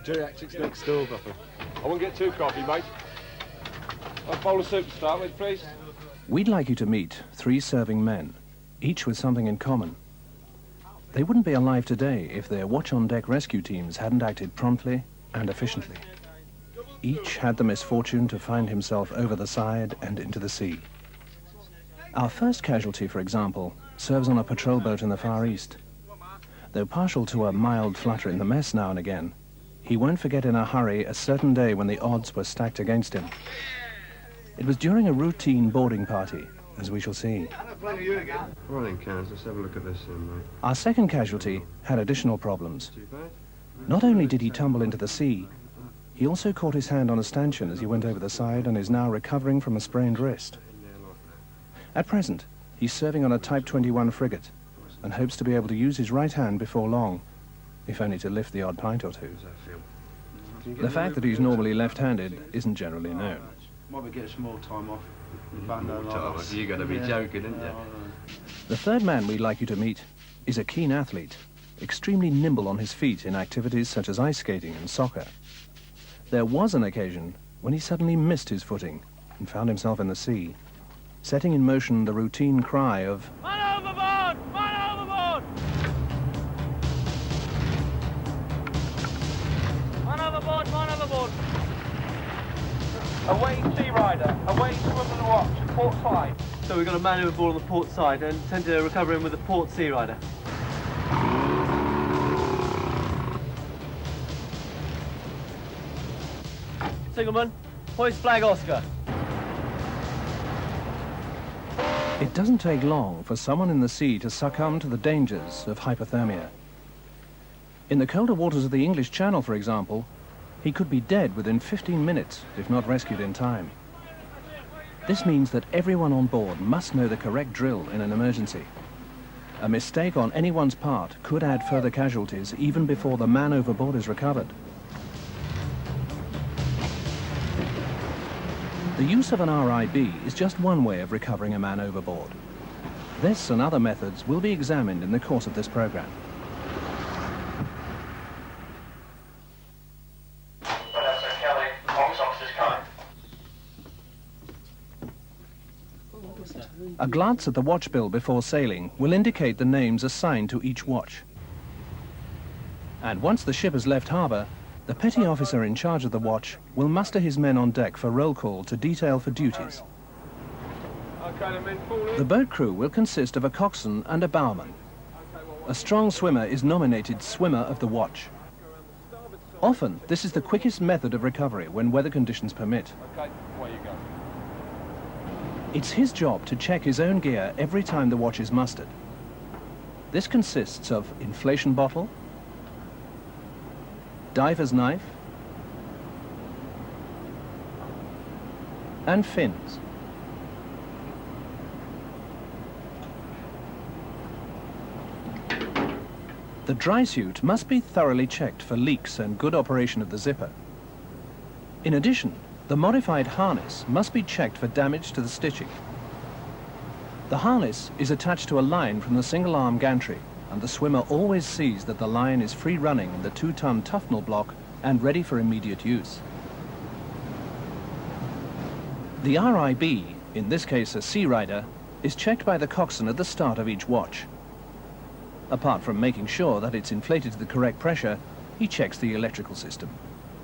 Geriatrics next door, brother. I won't get 2 coffee, mate. A bowl of soup to start with, please. We'd like you to meet 3 serving men, each with something in common. They wouldn't be alive today if their watch-on-deck rescue teams hadn't acted promptly and efficiently. Each had the misfortune to find himself over the side and into the sea. Our first casualty, for example, serves on a patrol boat in the Far East. Though partial to a mild flutter in the mess now and again, he won't forget in a hurry a certain day when the odds were stacked against him. It was during a routine boarding party, as we shall see. Right then, Cans, let's have a look at this then, mate. Our second casualty had additional problems. Not only did he tumble into the sea, he also caught his hand on a stanchion as he went over the side and is now recovering from a sprained wrist. At present, he's serving on a Type 21 frigate and hopes to be able to use his right hand before long, if only to lift the odd pint or two. The fact that he's normally left-handed isn't generally known. Might be get some more time off. You're going to be joking, aren't you? The third man we'd like you to meet is a keen athlete, extremely nimble on his feet in activities such as ice skating and soccer. There was an occasion when he suddenly missed his footing and found himself in the sea, setting in motion the routine cry of, "Man overboard! Man overboard! Man overboard! Man overboard!" Awaiting sea rider, awaiting swim on the watch, port side. So we've got a man overboard on the port side and intend to recover him with the port sea rider. Signalman, hoist flag Oscar. It doesn't take long for someone in the sea to succumb to the dangers of hypothermia. In the colder waters of the English Channel, for example, he could be dead within 15 minutes if not rescued in time. This means that everyone on board must know the correct drill in an emergency. A mistake on anyone's part could add further casualties even before the man overboard is recovered. The use of an RIB is just one way of recovering a man overboard. This and other methods will be examined in the course of this program. A glance at the watch bill before sailing will indicate the names assigned to each watch. And once the ship has left harbour, the petty officer in charge of the watch will muster his men on deck for roll call to detail for duties. The boat crew will consist of a coxswain and a bowman. A strong swimmer is nominated swimmer of the watch. Often, this is the quickest method of recovery when weather conditions permit. It's his job to check his own gear every time the watch is mustered. This consists of inflation bottle, diver's knife, and fins. The dry suit must be thoroughly checked for leaks and good operation of the zipper. In addition, the modified harness must be checked for damage to the stitching. The harness is attached to a line from the single-arm gantry, and the swimmer always sees that the line is free running in the 2-ton Tufnell block and ready for immediate use. The RIB, in this case a sea rider, is checked by the coxswain at the start of each watch. Apart from making sure that it's inflated to the correct pressure, he checks the electrical system,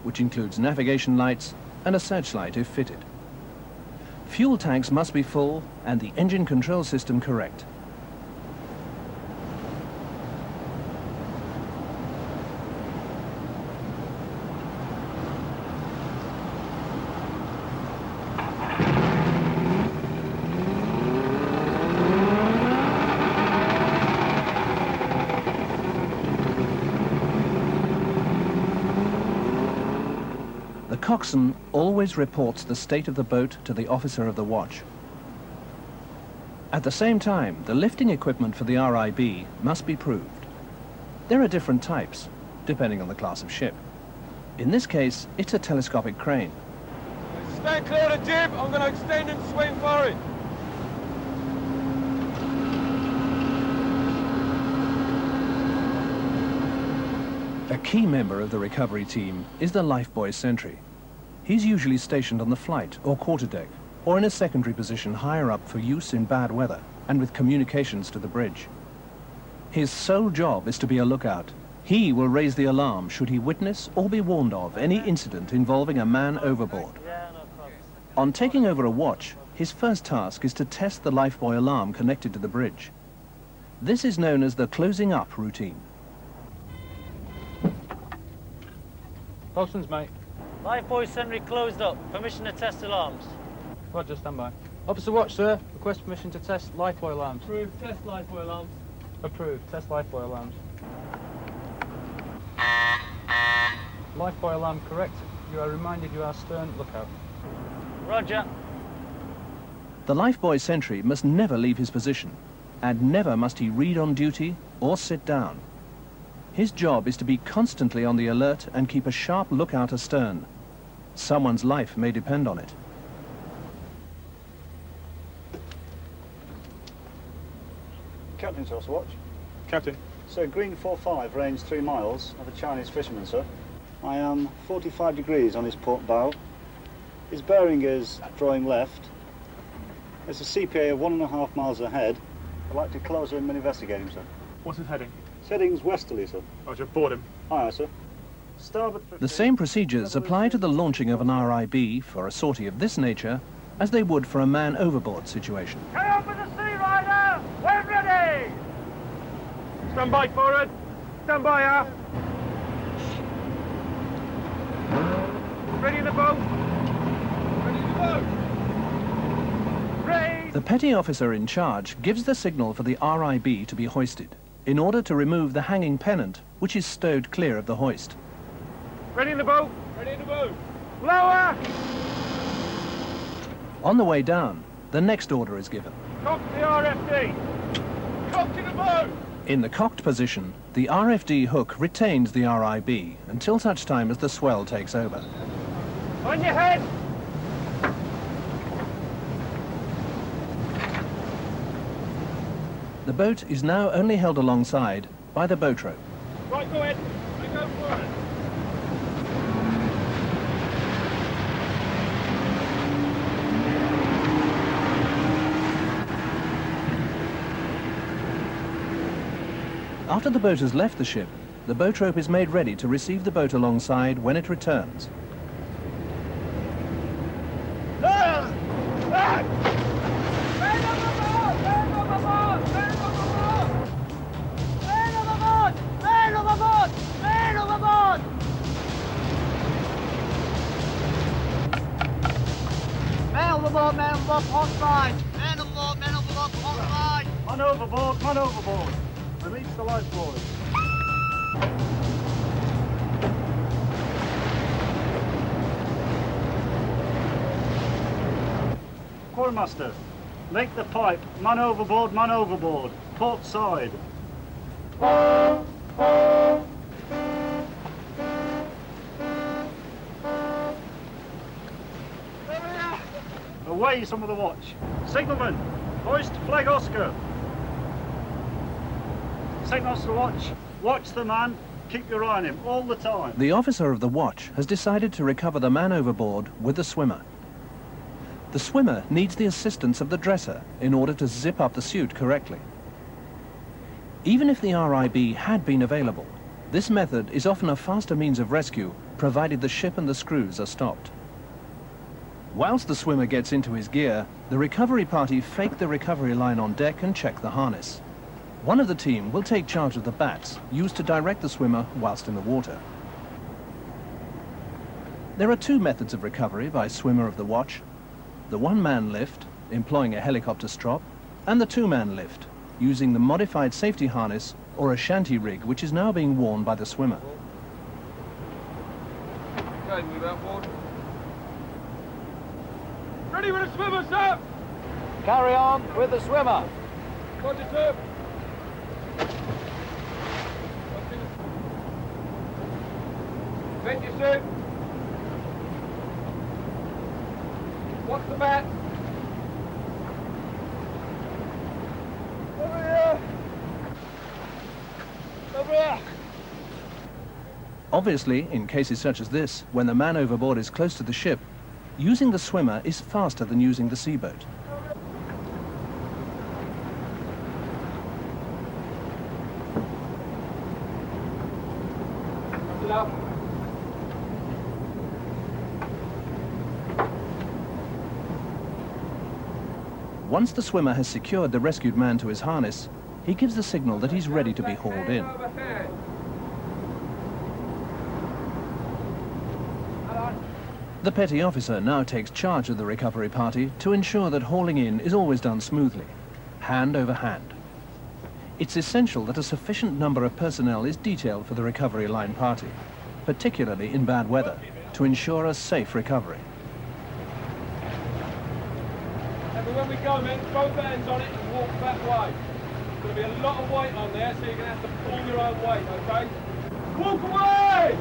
which includes navigation lights and a searchlight if fitted. Fuel tanks must be full and the engine control system correct. The coxswain always reports the state of the boat to the officer of the watch. At the same time, the lifting equipment for the RIB must be proved. There are different types, depending on the class of ship. In this case, it's a telescopic crane. Stand clear of the jib, I'm going to extend and swing for it. A key member of the recovery team is the lifebuoy sentry. He's usually stationed on the flight or quarterdeck, or in a secondary position higher up for use in bad weather and with communications to the bridge. His sole job is to be a lookout. He will raise the alarm should he witness or be warned of any incident involving a man overboard. On taking over a watch, his first task is to test the lifebuoy alarm connected to the bridge. This is known as the closing up routine. Bosun's, mate. Lifebuoy sentry closed up. Permission to test alarms. Roger, stand by. Officer Watch, sir. Request permission to test lifebuoy alarms. Approved. Test lifebuoy alarms. Approved. Test lifebuoy alarms. Lifebuoy alarm correct. You are reminded you are stern lookout. Roger. The lifebuoy sentry must never leave his position, and never must he read on duty or sit down. His job is to be constantly on the alert and keep a sharp lookout astern. Someone's life may depend on it. Captain to Watch. Captain. So green 45, range 3 miles, of a Chinese fisherman, sir. I am 45 degrees on his port bow. His bearing is drawing left. There's a CPA of 1.5 miles ahead. I'd like to close in and investigate him, sir. What's his heading? His heading's westerly, sir. Roger, board him. Aye, sir. Starboard 15. The same procedures apply to the launching of an RIB for a sortie of this nature as they would for a man overboard situation. Carry on with the sea rider! We're ready! Stand by, forward. Stand by, aft. Ready in the boat. Ready in the boat. Raise. The petty officer in charge gives the signal for the RIB to be hoisted in order to remove the hanging pennant which is stowed clear of the hoist. Ready in the boat. Ready in the boat. Lower. On the way down, the next order is given. Cock the RFD. Cock to the boat. In the cocked position, the RFD hook retains the RIB until such time as the swell takes over. On your head. The boat is now only held alongside by the boat rope. Right, go ahead. Go for it. After the boat has left the ship, the boat rope is made ready to receive the boat alongside when it returns. Man overboard, man overboard. Release the lifebuoy. Quartermaster, make the pipe. Man overboard, port side. Away some of the watch. Signalman, hoist flag Oscar. Signals to watch. Watch the man. Keep your eye on him all the time. The officer of the watch has decided to recover the man overboard with the swimmer. The swimmer needs the assistance of the dresser in order to zip up the suit correctly. Even if the RIB had been available, this method is often a faster means of rescue, provided the ship and the screws are stopped. Whilst the swimmer gets into his gear, the recovery party fake the recovery line on deck and check the harness. One of the team will take charge of the bats used to direct the swimmer whilst in the water. There are two methods of recovery by swimmer of the watch: the one-man lift, employing a helicopter strop, and the two-man lift, using the modified safety harness or a shanty rig, which is now being worn by the swimmer. Okay, move out board. Ready with the swimmer, sir! Carry on with the swimmer. Roger, sir. Vent your suit. Watch the bat. Over here. Over here. Obviously, in cases such as this, when the man overboard is close to the ship, using the swimmer is faster than using the seaboat. Once the swimmer has secured the rescued man to his harness, he gives the signal that he's ready to be hauled in. The petty officer now takes charge of the recovery party to ensure that hauling in is always done smoothly, hand over hand. It's essential that a sufficient number of personnel is detailed for the recovery line party, particularly in bad weather, to ensure a safe recovery. When we go, men, throw bands on it and walk that way. There's going to be a lot of weight on there, so you're going to have to pull your own weight, okay? Walk away!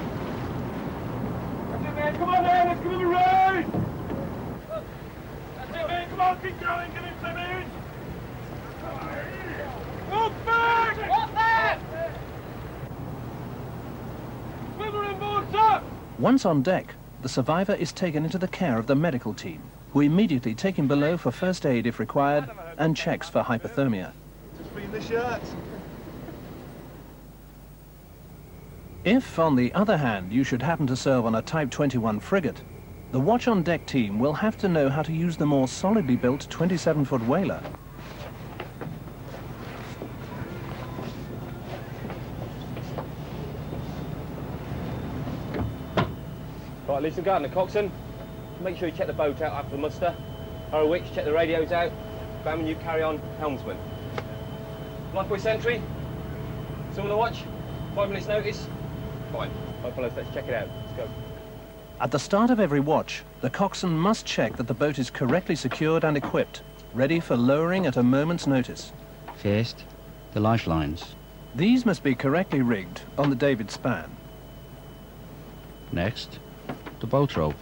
That's it, man. Come on, man. Let's give him a raise! That's it, man. Come on, keep going. Give him some inch. Walk back! Walk back! Swimmer inboard, sir! Once on deck, the survivor is taken into the care of the medical team, who immediately take him below for first aid if required and checks for hypothermia. Just bring the shirt. If, on the other hand, you should happen to serve on a Type 21 frigate, the watch-on-deck team will have to know how to use the more solidly built 27-foot whaler. Right, listen, Gardner, coxswain, make sure you check the boat out after the muster. Harwich, check the radios out. Bam, you carry on, helmsman. Lifebuoy sentry. Someone to watch? 5 minutes notice? Fine. Right, fellows, let's check it out. Let's go. At the start of every watch, the coxswain must check that the boat is correctly secured and equipped, ready for lowering at a moment's notice. First, the lifelines. These must be correctly rigged on the davit span. Next, the boat rope.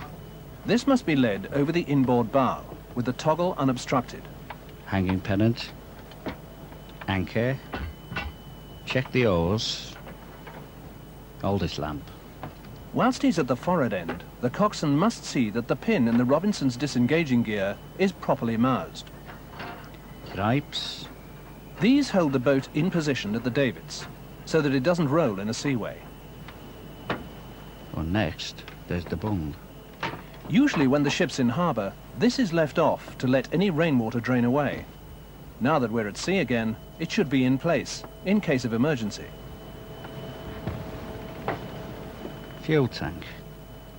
This must be led over the inboard bow, with the toggle unobstructed. Hanging pennant. Anchor. Check the oars. Hold this lamp. Whilst he's at the forward end, the coxswain must see that the pin in the Robinson's disengaging gear is properly moused. Gripes. These hold the boat in position at the davits, so that it doesn't roll in a seaway. Well, next, there's the bung. Usually when the ship's in harbour, this is left off to let any rainwater drain away. Now that we're at sea again, it should be in place, in case of emergency. Fuel tank.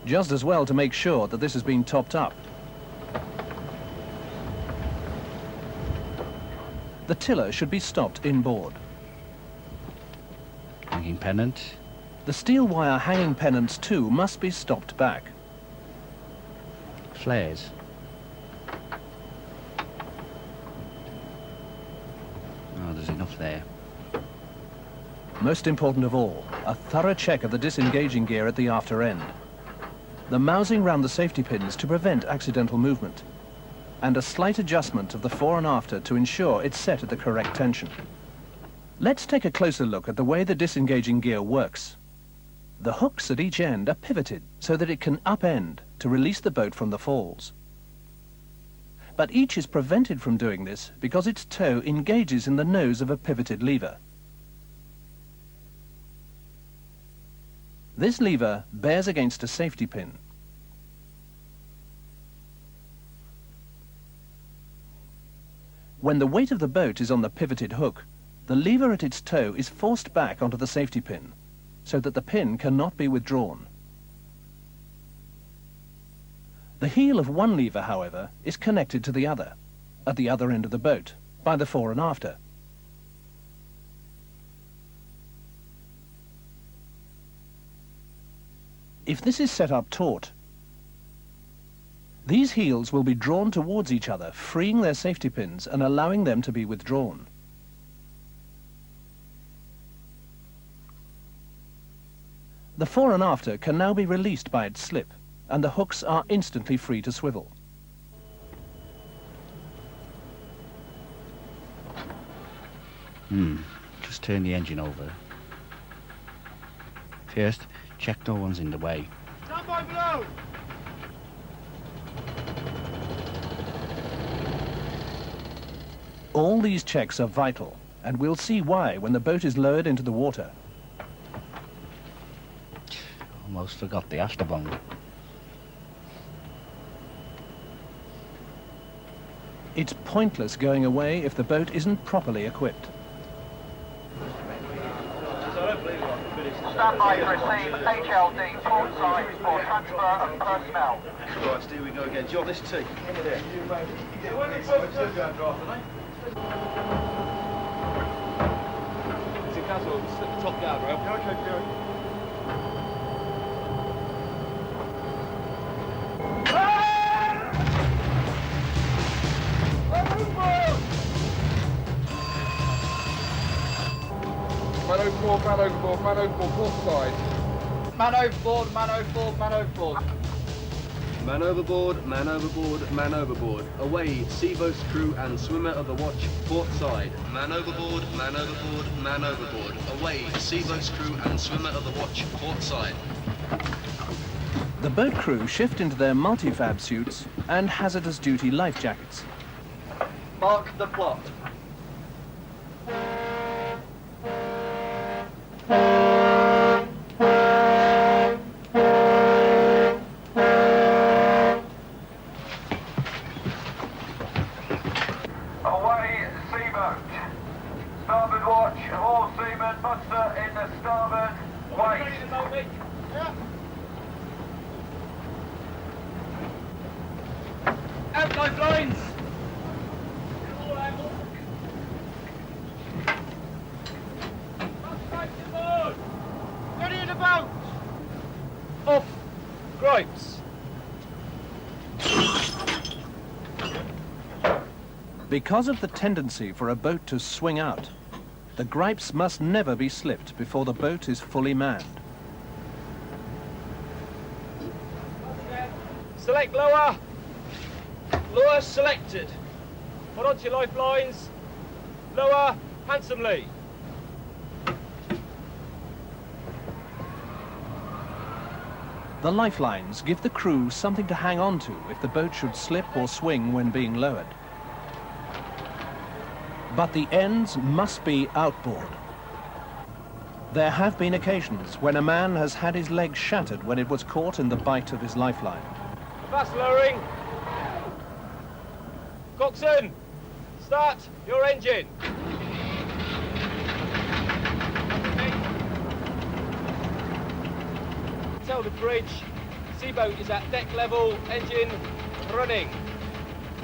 Just as well to make sure that this has been topped up. The tiller should be stopped inboard. Hanging pennant. The steel wire hanging pennants too must be stopped back. Flares. Oh, there's enough there. Most important of all, a thorough check of the disengaging gear at the after end. The mousing round the safety pins to prevent accidental movement. And a slight adjustment of the fore and after to ensure it's set at the correct tension. Let's take a closer look at the way the disengaging gear works. The hooks at each end are pivoted so that it can upend to release the boat from the falls. But each is prevented from doing this because its toe engages in the nose of a pivoted lever. This lever bears against a safety pin. When the weight of the boat is on the pivoted hook, the lever at its toe is forced back onto the safety pin, so that the pin cannot be withdrawn. The heel of one lever, however, is connected to the other, at the other end of the boat, by the fore and after. If this is set up taut, these heels will be drawn towards each other, freeing their safety pins and allowing them to be withdrawn. The fore and after can now be released by its slip, and the hooks are instantly free to swivel. Just turn the engine over. First, Check no one's in the way. Stand by below! All these checks are vital, and we'll see why when the boat is lowered into the water. Almost forgot the afterbung. It's pointless going away if the boat isn't properly equipped. Stand by to receive HLD port side for transfer of personnel. Right, here we go again. Do you want this tea? It's in Castle, slip the top guard rail. Man overboard, man overboard, man overboard, port side. Man overboard, man overboard, man overboard. Man overboard, man overboard, man overboard. Away, seaboat's crew and swimmer of the watch, port side. Man overboard, man overboard, man overboard. Away, seaboat's crew and swimmer of the watch, port side. The boat crew shift into their multi-fab suits and hazardous duty life jackets. Mark the plot. Away, seaboat. Starboard watch, all seamen muster in the starboard waist. Out lifelines! Ready in the boat! Off! Gripes! Because of the tendency for a boat to swing out, the gripes must never be slipped before the boat is fully manned. Select lower! Lower selected. Hold on to your lifelines. Lower handsomely. The lifelines give the crew something to hang on to if the boat should slip or swing when being lowered. But the ends must be outboard. There have been occasions when a man has had his leg shattered when it was caught in the bite of his lifeline. Fast lowering. Coxswain, start your engine. Tell the bridge, seaboat is at deck level, engine running.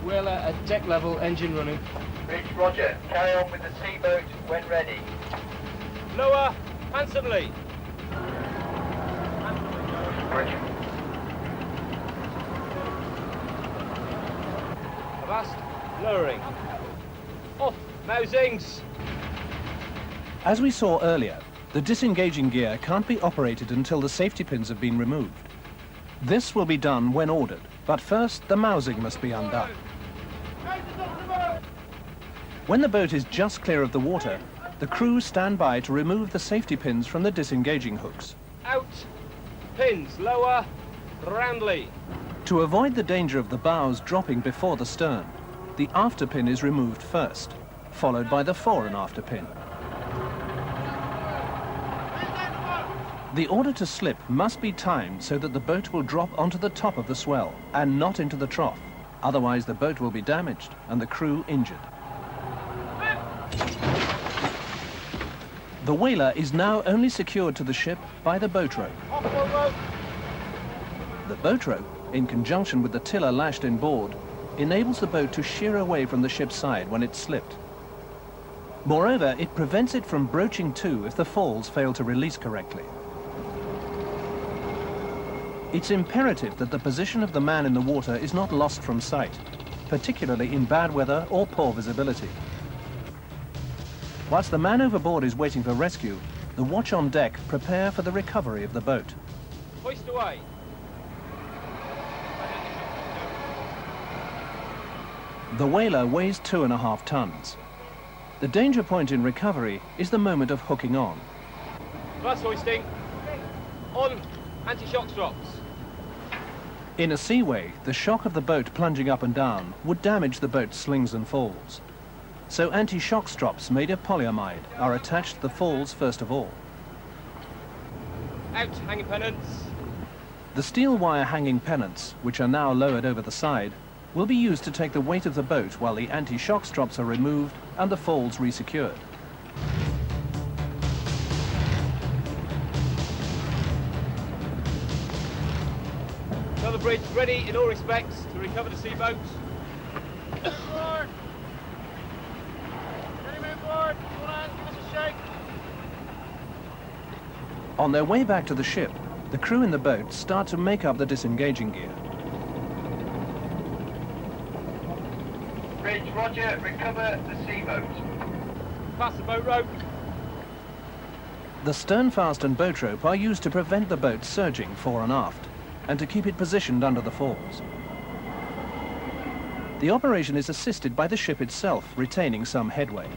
Whaler at deck level, engine running. Bridge, roger. Carry on with the seaboat when ready. Lower handsomely. Bridge. Avast lowering. Off mousings. As we saw earlier, the disengaging gear can't be operated until the safety pins have been removed. This will be done when ordered, but first the mousing must be undone. When the boat is just clear of the water, the crew stand by to remove the safety pins from the disengaging hooks. Out. Pins lower. Roundly. To avoid the danger of the bows dropping before the stern, the after pin is removed first, followed by the fore and after pin. The order to slip must be timed so that the boat will drop onto the top of the swell and not into the trough. Otherwise the boat will be damaged and the crew injured. The whaler is now only secured to the ship by the boat rope. The boat rope, in conjunction with the tiller lashed inboard, enables the boat to sheer away from the ship's side when it's slipped. Moreover, it prevents it from broaching to if the falls fail to release correctly. It's imperative that the position of the man in the water is not lost from sight, particularly in bad weather or poor visibility. Whilst the man overboard is waiting for rescue, the watch on deck prepare for the recovery of the boat. Hoist away. The whaler weighs 2.5 tons. The danger point in recovery is the moment of hooking on. Fast hoisting. On anti-shock strops. In a seaway, the shock of the boat plunging up and down would damage the boat's slings and falls. So anti-shock strops made of polyamide are attached to the falls first of all. Out hanging pennants. The steel wire hanging pennants, which are now lowered over the side, will be used to take the weight of the boat while the anti-shock strops are removed and the falls resecured. So the bridge ready in all respects to recover the sea boat. On their way back to the ship, the crew in the boat start to make up the disengaging gear. Bridge, roger, recover the sea boat. Pass the boat rope. The sternfast and boat rope are used to prevent the boat surging fore and aft, and to keep it positioned under the falls. The operation is assisted by the ship itself retaining some headway.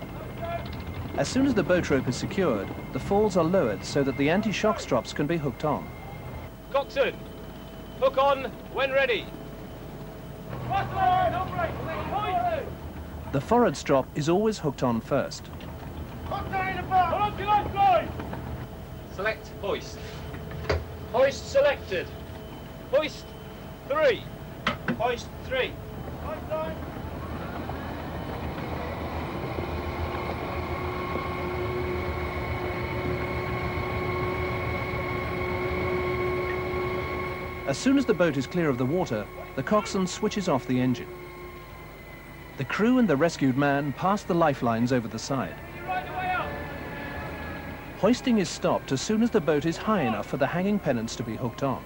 As soon as the boat rope is secured, the falls are lowered so that the anti-shock strops can be hooked on. Coxswain, hook on when ready. The forward strop is always hooked on first. Select hoist. Hoist selected. Hoist 3. Hoist 3. As soon as the boat is clear of the water, the coxswain switches off the engine. The crew and the rescued man pass the lifelines over the side. Hoisting is stopped as soon as the boat is high enough for the hanging pennants to be hooked on.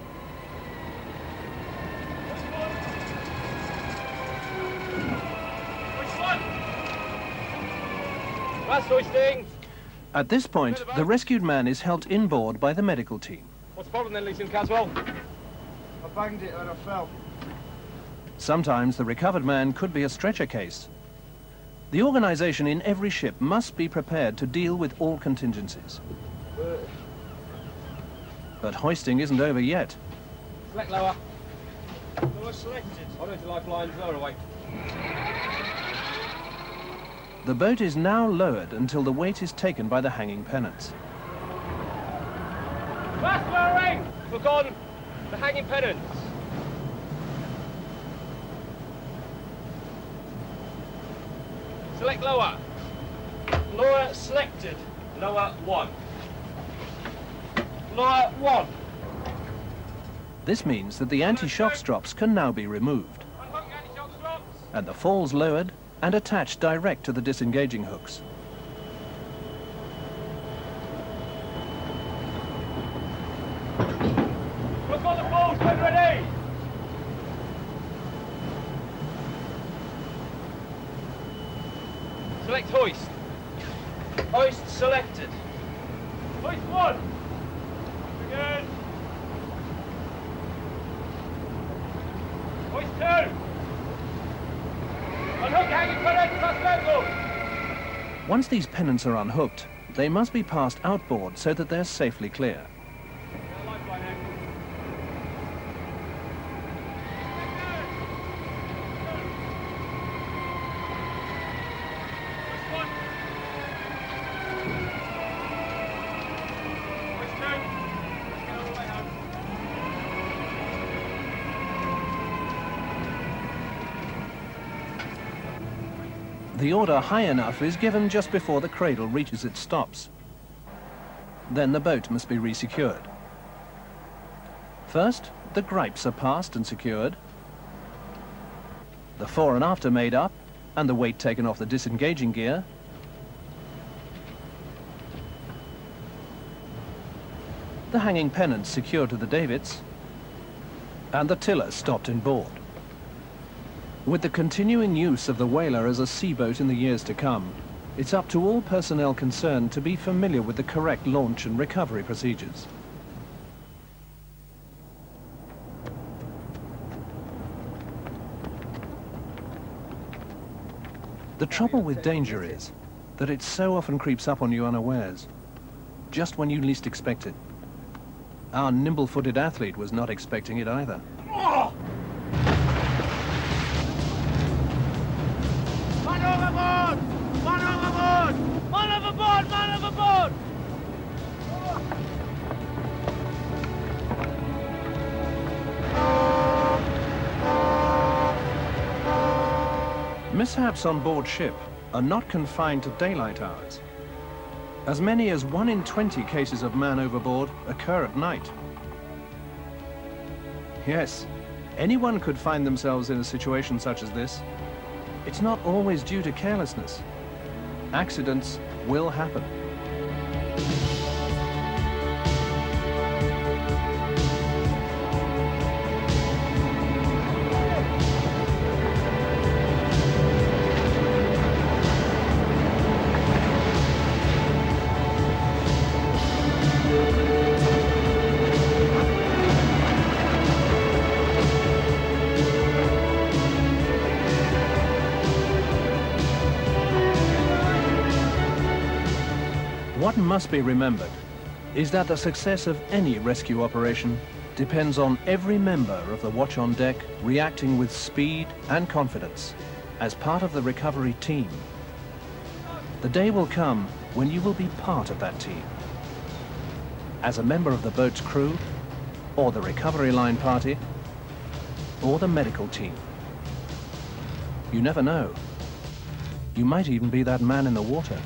Last hoisting. At this point, the rescued man is helped inboard by the medical team. What's the problem then, Lieutenant Caswell? I banged it and I fell. Sometimes the recovered man could be a stretcher case. The organization in every ship must be prepared to deal with all contingencies. But hoisting isn't over yet. Select lower. Lower selected. I'll do it to lifelines lower away. The boat is now lowered until the weight is taken by the hanging pennants. Last lowering! Hook on the hanging pennants. Select lower. Lower selected. Lower 1. Lower 1. This means that the anti-shock strops can now be removed, Unhook anti-shock strops. and the falls lowered and attached direct to the disengaging hooks. Hook on the falls when ready. Select hoist. Hoist selected. Hoist 1. Again. Hoist 2. Unhook hanging pennant, plus level. Once these pennants are unhooked, they must be passed outboard so that they're safely clear. The order high enough is given just before the cradle reaches its stops. Then the boat must be resecured. First, the gripes are passed and secured, the fore and after made up, and the weight taken off the disengaging gear, the hanging pennants secured to the davits, and the tiller stopped in board. With the continuing use of the whaler as a seaboat in the years to come, it's up to all personnel concerned to be familiar with the correct launch and recovery procedures. The trouble with danger is that it so often creeps up on you unawares, just when you least expect it. Our nimble-footed athlete was not expecting it either. Man overboard! Man overboard! Man overboard! Man overboard! Mishaps on board ship are not confined to daylight hours. As many as 1 in 20 cases of man overboard occur at night. Yes, anyone could find themselves in a situation such as this. It's not always due to carelessness. Accidents will happen. What must be remembered is that the success of any rescue operation depends on every member of the watch on deck reacting with speed and confidence as part of the recovery team. The day will come when you will be part of that team. As a member of the boat's crew, or the recovery line party, or the medical team. You never know. You might even be that man in the water.